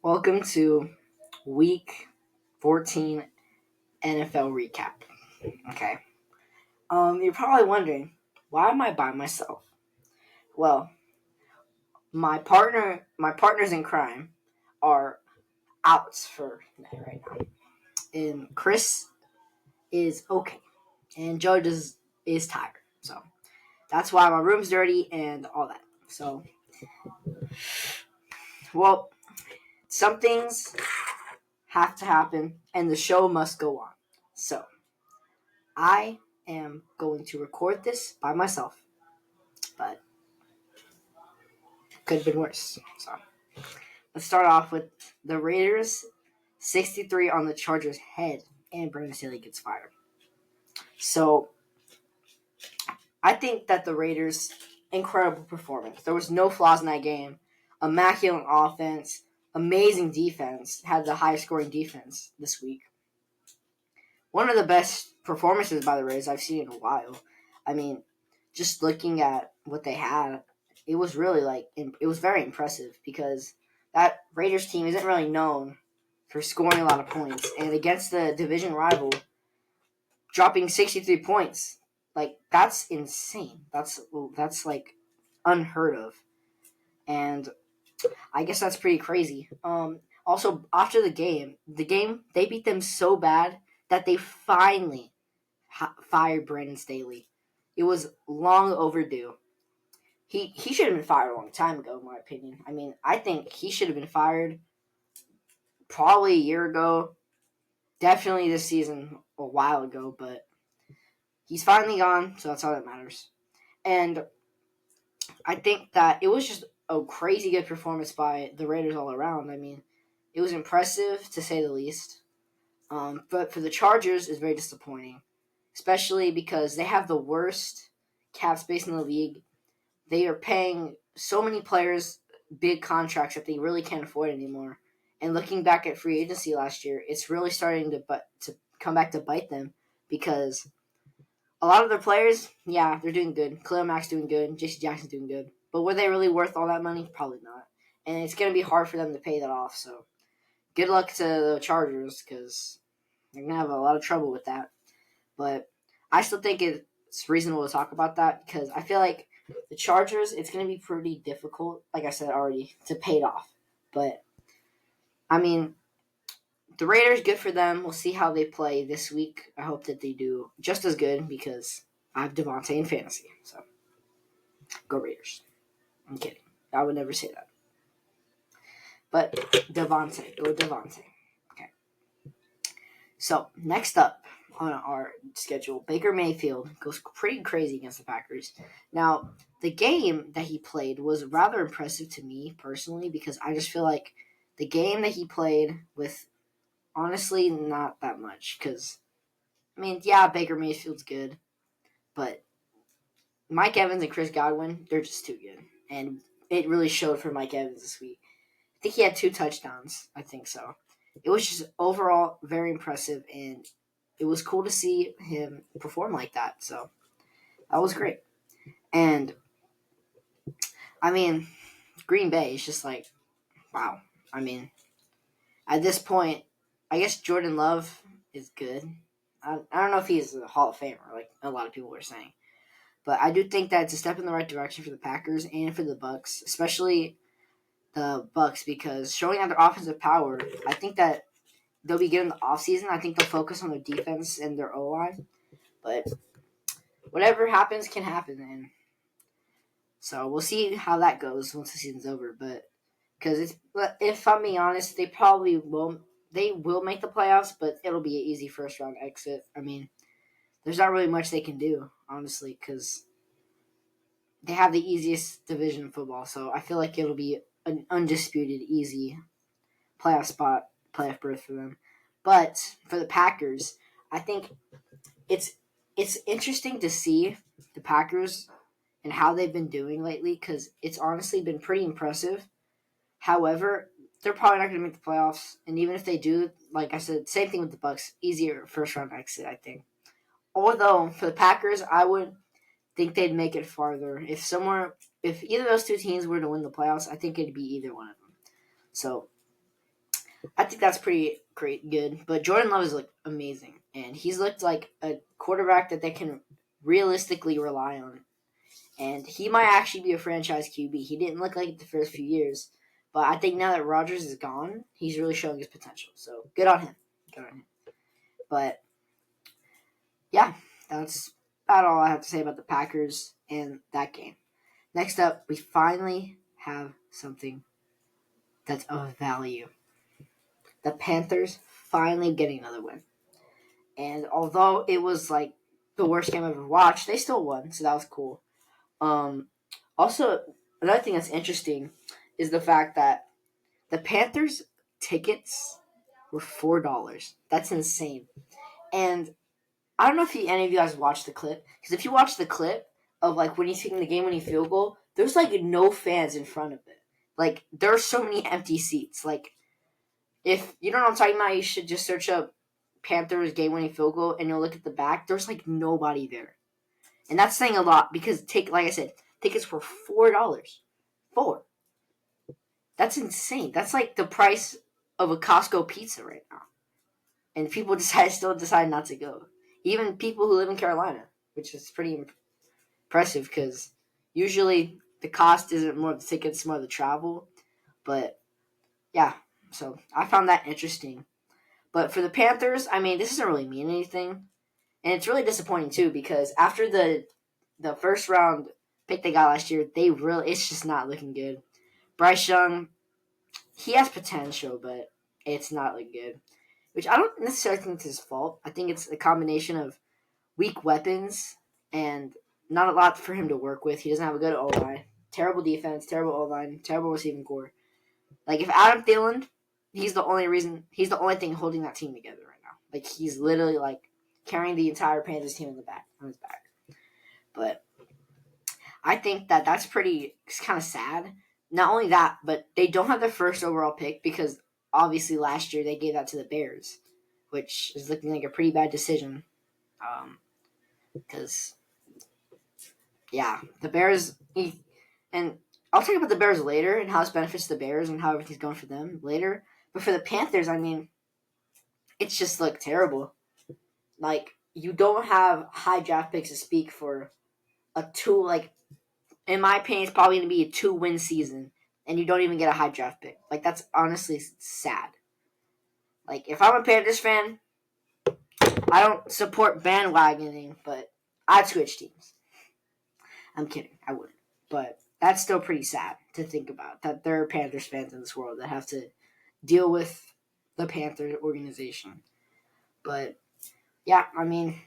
Welcome to Week 14 NFL Recap. Okay. You're probably wondering, why am I by myself? Well, my partners in crime are out for right now, and Chris is okay, and Joe is tired. So that's why my room's dirty and all that. So, well, some things have to happen, and the show must go on. So I am going to record this by myself, but could have been worse. So let's start off with the Raiders 63 on the Chargers' head, and Brandon Staley gets fired. So I think that the Raiders, incredible performance. There was no flaws in that game. Immaculate offense, amazing defense, had the highest scoring defense this week. One of the best performances by the Raiders I've seen in a while. I mean, just looking at what they had, it was really it was very impressive because that Raiders team isn't really known for scoring a lot of points, and against the division rival, dropping 63 points, that's insane. That's like unheard of, and I guess that's pretty crazy. Also, after the game, they beat them so bad that they finally fired Brandon Staley. It was long overdue. He should have been fired a long time ago, in my opinion. I mean, I think he should have been fired probably a year ago. Definitely this season a while ago, but he's finally gone, so that's all that matters. And I think that it was just a crazy good performance by the Raiders all around. I mean, it was impressive to say the least. But for the Chargers, it's very disappointing, especially because they have the worst cap space in the league. They are paying so many players big contracts that they really can't afford anymore. And looking back at free agency last year, it's really starting to come back to bite them because a lot of their players, yeah, they're doing good. Khalil Mack's doing good. J.C. Jackson's doing good. But were they really worth all that money? Probably not. And it's going to be hard for them to pay that off. So good luck to the Chargers because they're going to have a lot of trouble with that. But I still think it's reasonable to talk about that because I feel like the Chargers, it's going to be pretty difficult, like I said already, to pay it off. But, I mean, the Raiders, good for them. We'll see how they play this week. I hope that they do just as good because I have Devontae in fantasy. So, go Raiders. I'm kidding. I would never say that. But Devontae. Go Devontae. Okay. So, next up on our schedule, Baker Mayfield goes pretty crazy against the Packers. Now, the game that he played was rather impressive to me personally because I just feel like the game that he played with, honestly, not that much because, I mean, yeah, Baker Mayfield's good, but Mike Evans and Chris Godwin, they're just too good. And it really showed for Mike Evans this week. I think he had 2 touchdowns. I think so. It was just overall very impressive, and it was cool to see him perform like that. So that was great. And, I mean, Green Bay is just like, wow. I mean, at this point, I guess Jordan Love is good. I don't know if he's a Hall of Famer, like a lot of people were saying. But I do think that it's a step in the right direction for the Packers and for the Bucs, especially the Bucs, because showing out their offensive power, I think that they'll be good in the offseason. I think they'll focus on their defense and their O-line. But whatever happens can happen. And so we'll see how that goes once the season's over. But because if I'm being honest, they probably won't. They will make the playoffs, but it'll be an easy first-round exit. I mean, there's not really much they can do, honestly, because they have the easiest division in football. So I feel like it'll be an undisputed, easy playoff berth for them. But for the Packers, I think it's interesting to see the Packers and how they've been doing lately because it's honestly been pretty impressive. However, they're probably not going to make the playoffs, and even if they do, like I said, same thing with the Bucs, easier first round exit, I think. Although for the Packers, I would think they'd make it farther. If either of those two teams were to win the playoffs, I think it'd be either one of them. So I think that's pretty great, good. But Jordan Love has looked amazing, and he's looked like a quarterback that they can realistically rely on. And he might actually be a franchise QB. He didn't look like it the first few years, but I think now that Rodgers is gone, he's really showing his potential. So good on him. Good on him. But yeah, that's about all I have to say about the Packers and that game. Next up, we finally have something that's of value. The Panthers finally getting another win. And although it was like the worst game I've ever watched, they still won, so that was cool. Um, Also, another thing that's interesting is the fact that the Panthers tickets were $4. That's insane. And I don't know if any of you guys watched the clip, because if you watch the clip of like when he's taking the game-winning field goal, there's like no fans in front of it. Like there are so many empty seats. Like if you don't know what I'm talking about, you should just search up Panthers game-winning field goal, and you'll look at the back. There's like nobody there, and that's saying a lot because like I said, tickets were $4. Four. That's insane. That's like the price of a Costco pizza right now, and people still decide not to go. Even people who live in Carolina, which is pretty impressive because usually the cost isn't more of the tickets, more of the travel. But yeah, so I found that interesting. But for the Panthers, I mean, this doesn't really mean anything. And it's really disappointing too because after the first round pick they got last year, it's just not looking good. Bryce Young, he has potential, but it's not looking good. Which I don't necessarily think it's his fault. I think it's a combination of weak weapons and not a lot for him to work with. He doesn't have a good O-line. Terrible defense, terrible O-line, terrible receiving core. Like if Adam Thielen, he's the only thing holding that team together right now. Like he's literally like carrying the entire Panthers team on his back. But I think that's pretty kind of sad. Not only that, but they don't have their first overall pick because obviously last year they gave that to the Bears, which is looking like a pretty bad decision. Because yeah, the Bears, and I'll talk about the Bears later and how this benefits the Bears and how everything's going for them later. But for the Panthers, I mean, it's just looked terrible. Like you don't have high draft picks to speak for a two. Like in my opinion, it's probably going to be a 2-win season, and you don't even get a high draft pick. Like that's honestly sad. Like if I'm a Panthers fan, I don't support bandwagoning, but I'd switch teams. I'm kidding, I wouldn't. But that's still pretty sad to think about that there are Panthers fans in this world that have to deal with the Panthers organization. But yeah, I mean,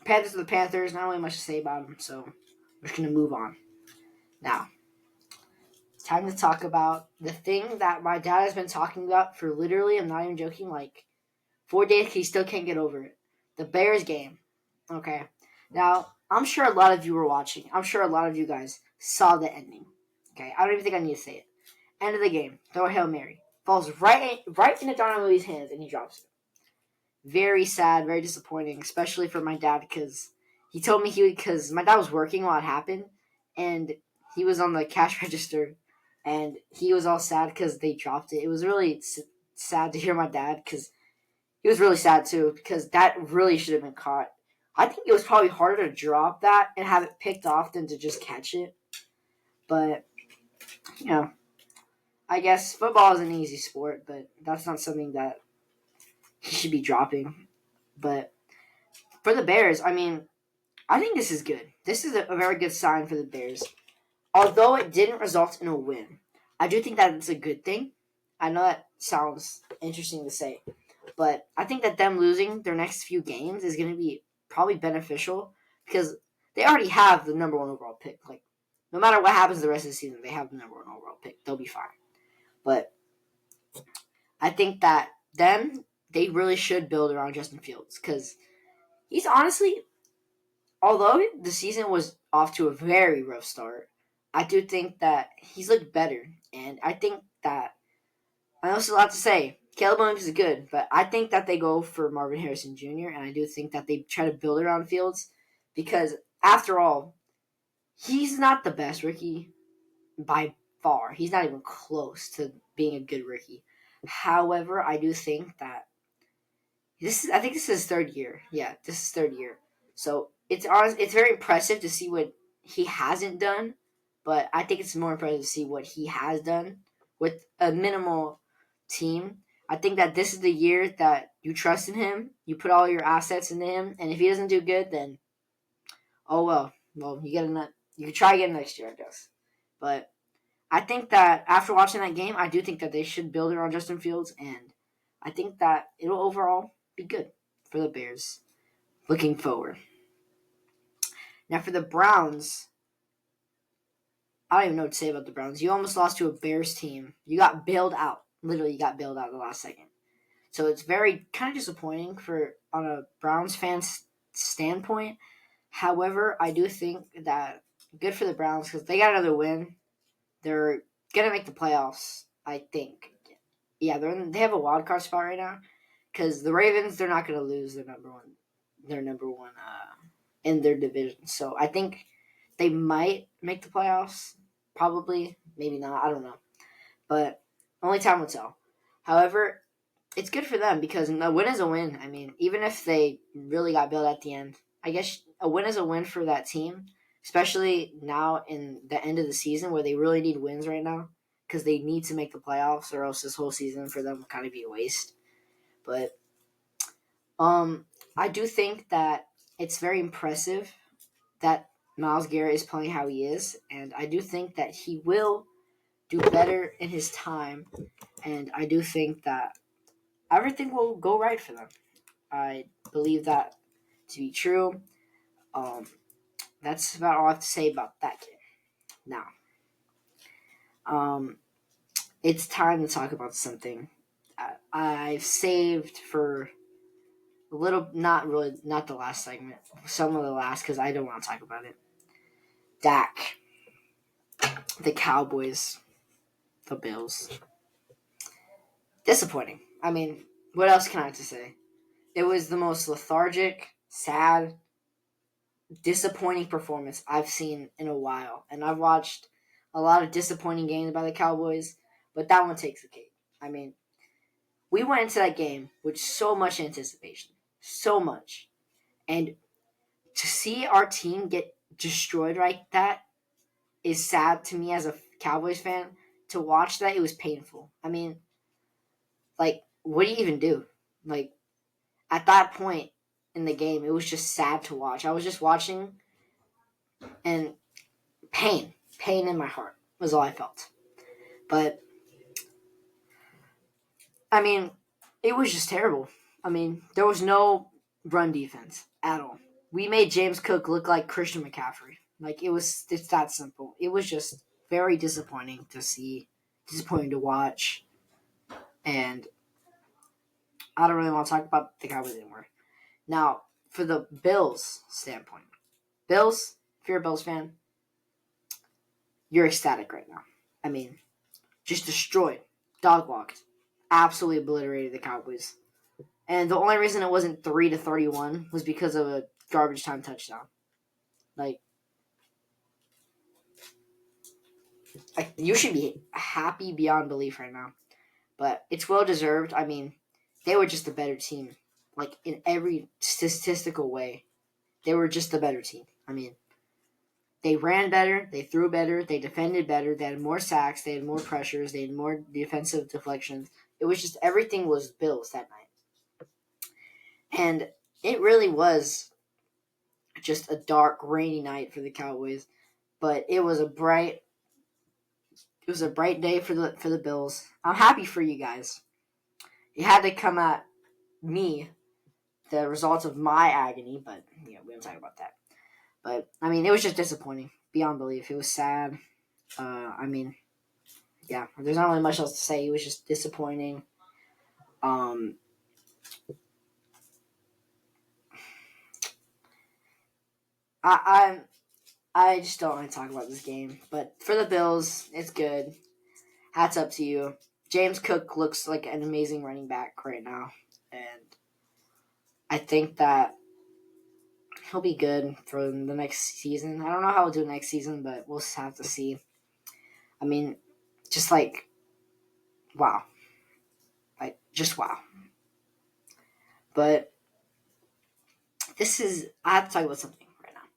Panthers are the Panthers. Not really much to say about them, so we're just gonna move on. Now, it's time to talk about the thing that my dad has been talking about for literally, I'm not even joking, like 4 days. He still can't get over it. The Bears game. Okay. Now, I'm sure a lot of you were watching. I'm sure a lot of you guys saw the ending. Okay, I don't even think I need to say it. End of the game. Throw a Hail Mary. Falls right into Darnell Mooney's hands, and he drops it. Very sad, very disappointing, especially for my dad because he told me because my dad was working while it happened, and he was on the cash register, and he was all sad because they dropped it. It was really sad to hear my dad because he was really sad too because that really should have been caught. I think it was probably harder to drop that and have it picked off than to just catch it. But, you know, I guess football is an easy sport, but that's not something that he should be dropping. But for the Bears, I mean, I think this is good. This is a very good sign for the Bears. Although it didn't result in a win, I do think that it's a good thing. I know that sounds interesting to say, but I think that them losing their next few games is going to be probably beneficial because they already have the number one overall pick. Like, no matter what happens the rest of the season, they have the number one overall pick. They'll be fine. But I think that they really should build around Justin Fields because he's honestly, although the season was off to a very rough start, I do think that he's looked better. And I think that, I know it's a lot to say. Caleb Williams is good, but I think that they go for Marvin Harrison Jr., and I do think that they try to build around Fields because, after all, he's not the best rookie by far. He's not even close to being a good rookie. However, I do think that I think this is his third year. Yeah, this is third year. So it's very impressive to see what he hasn't done, but I think it's more impressive to see what he has done with a minimal team. I think that this is the year that you trust in him, you put all your assets into him, and if he doesn't do good, then oh well. Well, you can try again next year, I guess. But I think that after watching that game, I do think that they should build around Justin Fields, and I think that it'll overall be good for the Bears looking forward. Now, for the Browns, I don't even know what to say about the Browns. You almost lost to a Bears team. You got bailed out. Literally, you got bailed out at the last second. So it's very kind of disappointing on a Browns fan's standpoint. However, I do think that good for the Browns because they got another win. They're gonna make the playoffs, I think. Yeah, they have a wild card spot right now because the Ravens, they're not gonna lose their number one. Their number one in their division. So I think they might make the playoffs. Probably, maybe not. I don't know, but only time will tell. However, it's good for them because a win is a win. I mean, even if they really got built at the end, I guess a win is a win for that team, especially now in the end of the season where they really need wins right now because they need to make the playoffs or else this whole season for them will kind of be a waste. But I do think that it's very impressive that Myles Garrett is playing how he is, and I do think that he will do better in his time, and I do think that everything will go right for them. I believe that to be true. That's about all I have to say about that game. Now, it's time to talk about something I've saved for a little, not the last segment, some of the last because I don't want to talk about it. Dak, the Cowboys, the Bills. Disappointing. I mean, what else can I have to say? It was the most lethargic, sad, disappointing performance I've seen in a while. And I've watched a lot of disappointing games by the Cowboys, but that one takes the cake. I mean, we went into that game with so much anticipation. So much. And to see our team get destroyed like that is sad to me as a Cowboys fan. To watch that, it was painful. I mean, like, what do you even do? Like, at that point in the game, it was just sad to watch. I was just watching, and pain in my heart was all I felt. But I mean, it was just terrible. I mean, there was no run defense at all. We made James Cook look like Christian McCaffrey. Like it's that simple. It was just very disappointing to see, disappointing to watch, and I don't really want to talk about the Cowboys anymore. Now, for the Bills standpoint, Bills, if you're a Bills fan, you're ecstatic right now. I mean, just destroyed, dog walked, absolutely obliterated the Cowboys. And the only reason it wasn't 3-31 was because of a garbage time touchdown. Like you should be happy beyond belief right now. But it's well deserved. I mean, they were just a better team. Like in every statistical way, they were just a better team. I mean, they ran better, they threw better, they defended better, they had more sacks, they had more pressures, they had more defensive deflections. It was just everything was Bills that night. And it really was just a dark, rainy night for the Cowboys. But it was a bright day for the Bills. I'm happy for you guys. You had to come at me, the results of my agony, but we don't talk about that. But I mean, it was just disappointing beyond belief. It was sad. I mean, yeah, there's not really much else to say. It was just disappointing. I just don't want to talk about this game. But for the Bills, it's good. Hats up to you. James Cook looks like an amazing running back right now, and I think that he'll be good for the next season. I don't know how he'll do next season, but we'll have to see. I mean, just like, wow. just wow. But I have to talk about something right now.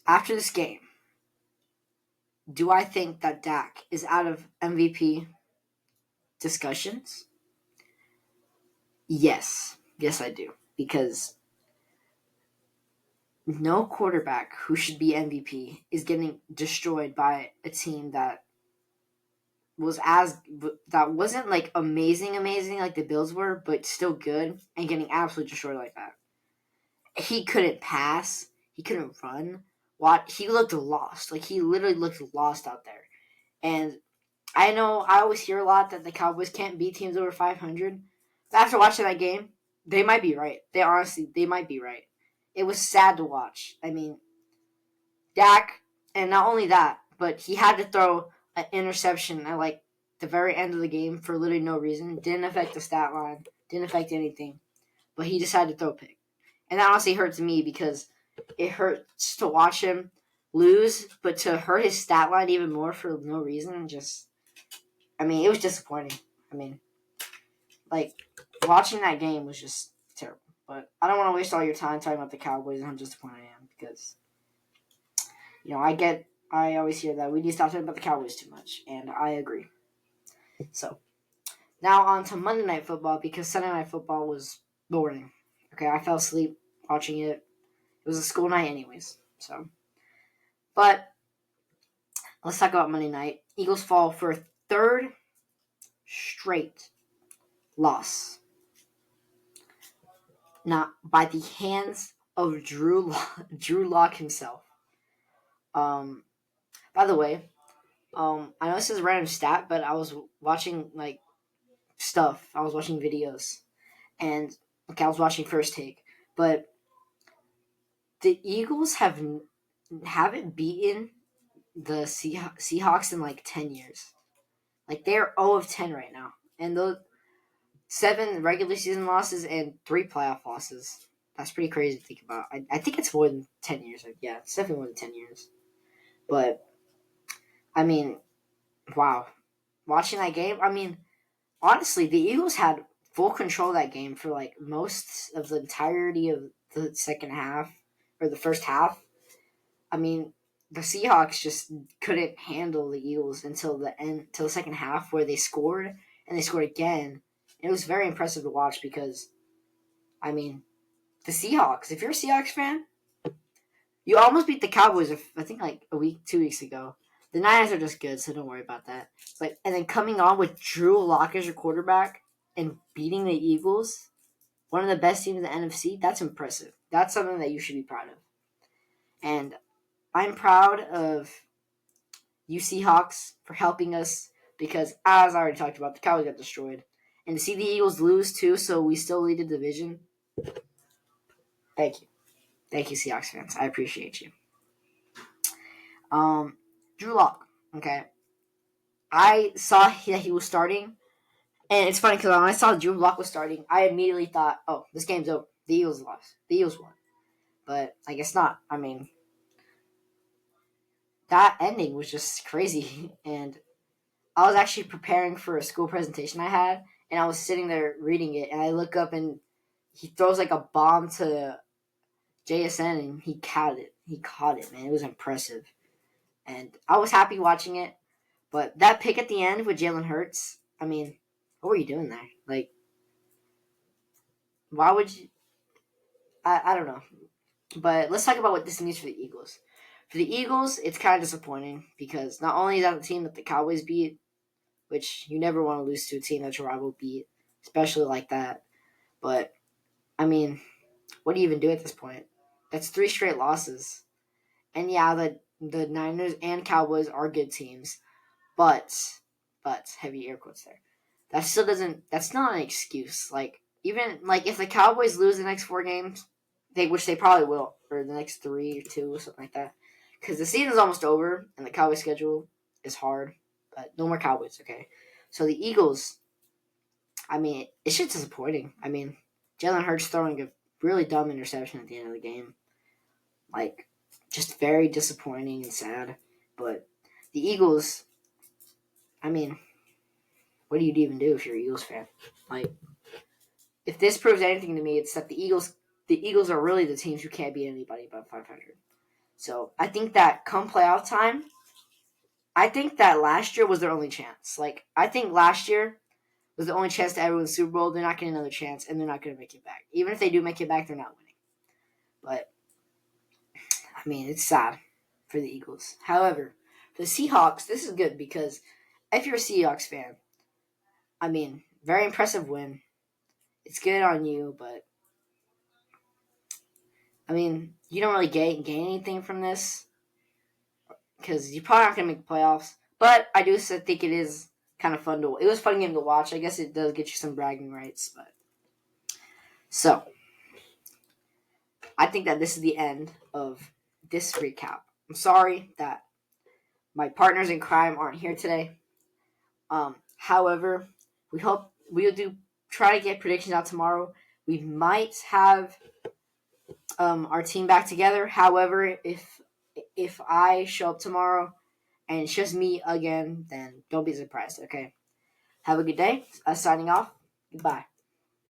After this game, do I think that Dak is out of MVP discussions? Yes. Yes, I do. Because no quarterback who should be MVP is getting destroyed by a team that wasn't like amazing like the Bills were, but still good, and getting absolutely destroyed like that. He couldn't pass. He couldn't run. He looked lost. Like, he literally looked lost out there. And I know I always hear a lot that the Cowboys can't beat teams over 500. But after watching that game, they might be right. They might be right. It was sad to watch. I mean, Dak, and not only that, but he had to throw an interception at like the very end of the game for literally no reason. Didn't affect the stat line. Didn't affect anything. But he decided to throw a pick. And that honestly hurts me because it hurts to watch him lose, but to hurt his stat line even more for no reason, it was disappointing. I mean, like, watching that game was just terrible. But I don't want to waste all your time talking about the Cowboys and how disappointed I am because, I always hear that we need to stop talking about the Cowboys too much, and I agree. So, now on to Monday Night Football because Sunday Night Football was boring. Okay, I fell asleep watching it. It was a school night anyways, so. But let's talk about Monday night. Eagles fall for a third straight loss. Not by the hands of Drew Lock himself. By the way, I know this is a random stat, but I was watching stuff. I was watching videos, and I was watching First Take, but the Eagles haven't beaten the Seahawks in like 10 years. Like, they're 0 of 10 right now, and those 7 regular season losses and 3 playoff losses. That's pretty crazy to think about. I think it's more than 10 years. Yeah, it's definitely more than 10 years. But, wow. Watching that game, honestly, the Eagles had full control of that game for like most of the entirety of the second half, or the first half. The Seahawks just couldn't handle the Eagles until the second half, where they scored, and they scored again. And it was very impressive to watch because, the Seahawks, if you're a Seahawks fan, you almost beat the Cowboys, I think like 2 weeks ago. The Niners are just good, so don't worry about that. And then coming on with Drew Lock as your quarterback and beating the Eagles, one of the best teams in the NFC, that's impressive. That's something that you should be proud of. And I'm proud of you Seahawks for helping us because, as I already talked about, the Cowboys got destroyed. And to see the Eagles lose too, so we still lead the division, thank you. Thank you, Seahawks fans. I appreciate you. Drew Lock, okay. I saw that he was starting, and it's funny because when I saw Drew Lock was starting, I immediately thought, oh, this game's over. The Eagles lost. The Eagles won. But I guess not. That ending was just crazy. And I was actually preparing for a school presentation I had, and I was sitting there reading it, and I look up, and he throws like a bomb to JSN, and he caught it. He caught it, man. It was impressive. And I was happy watching it. But that pick at the end with Jalen Hurts, what were you doing there? Like, why would you? I don't know. But let's talk about what this means for the Eagles. For the Eagles, it's kind of disappointing because not only is that the team that the Cowboys beat, which you never want to lose to a team that your rival beat, especially like that. But, what do you even do at this point? That's 3 straight losses. And yeah, the Niners and Cowboys are good teams, but heavy air quotes there. That still that's not an excuse. Like, even, like, if the Cowboys lose the next 4 games, which they probably will, or the next 3 or 2 or something like that, because the season's almost over, and the Cowboys schedule is hard, but no more Cowboys, okay? So the Eagles, it's just disappointing. Jalen Hurts throwing a really dumb interception at the end of the game. Like, just very disappointing and sad. But the Eagles, what what do you even do if you're an Eagles fan? Like, if this proves anything to me, it's that the Eagles are really the teams who can't beat anybody above 500. So I think that come playoff time, I think that last year was their only chance. Like, I think last year was the only chance to ever win the Super Bowl. They're not getting another chance, and they're not going to make it back. Even if they do make it back, they're not winning. But, I mean, it's sad for the Eagles. However, for the Seahawks, this is good because if you're a Seahawks fan, I mean, very impressive win. It's good on you, but, I mean, you don't really gain anything from this because you're probably not going to make the playoffs. But I do think it is kind of fun to. It was a fun game to watch. I guess it does get you some bragging rights, but so I think that this is the end of this recap. I'm sorry that my partners in crime aren't here today. However, we'll try to get predictions out tomorrow. We might have our team back together. However, if I show up tomorrow and it's just me again, then don't be surprised. Okay. Have a good day. Signing off. Goodbye.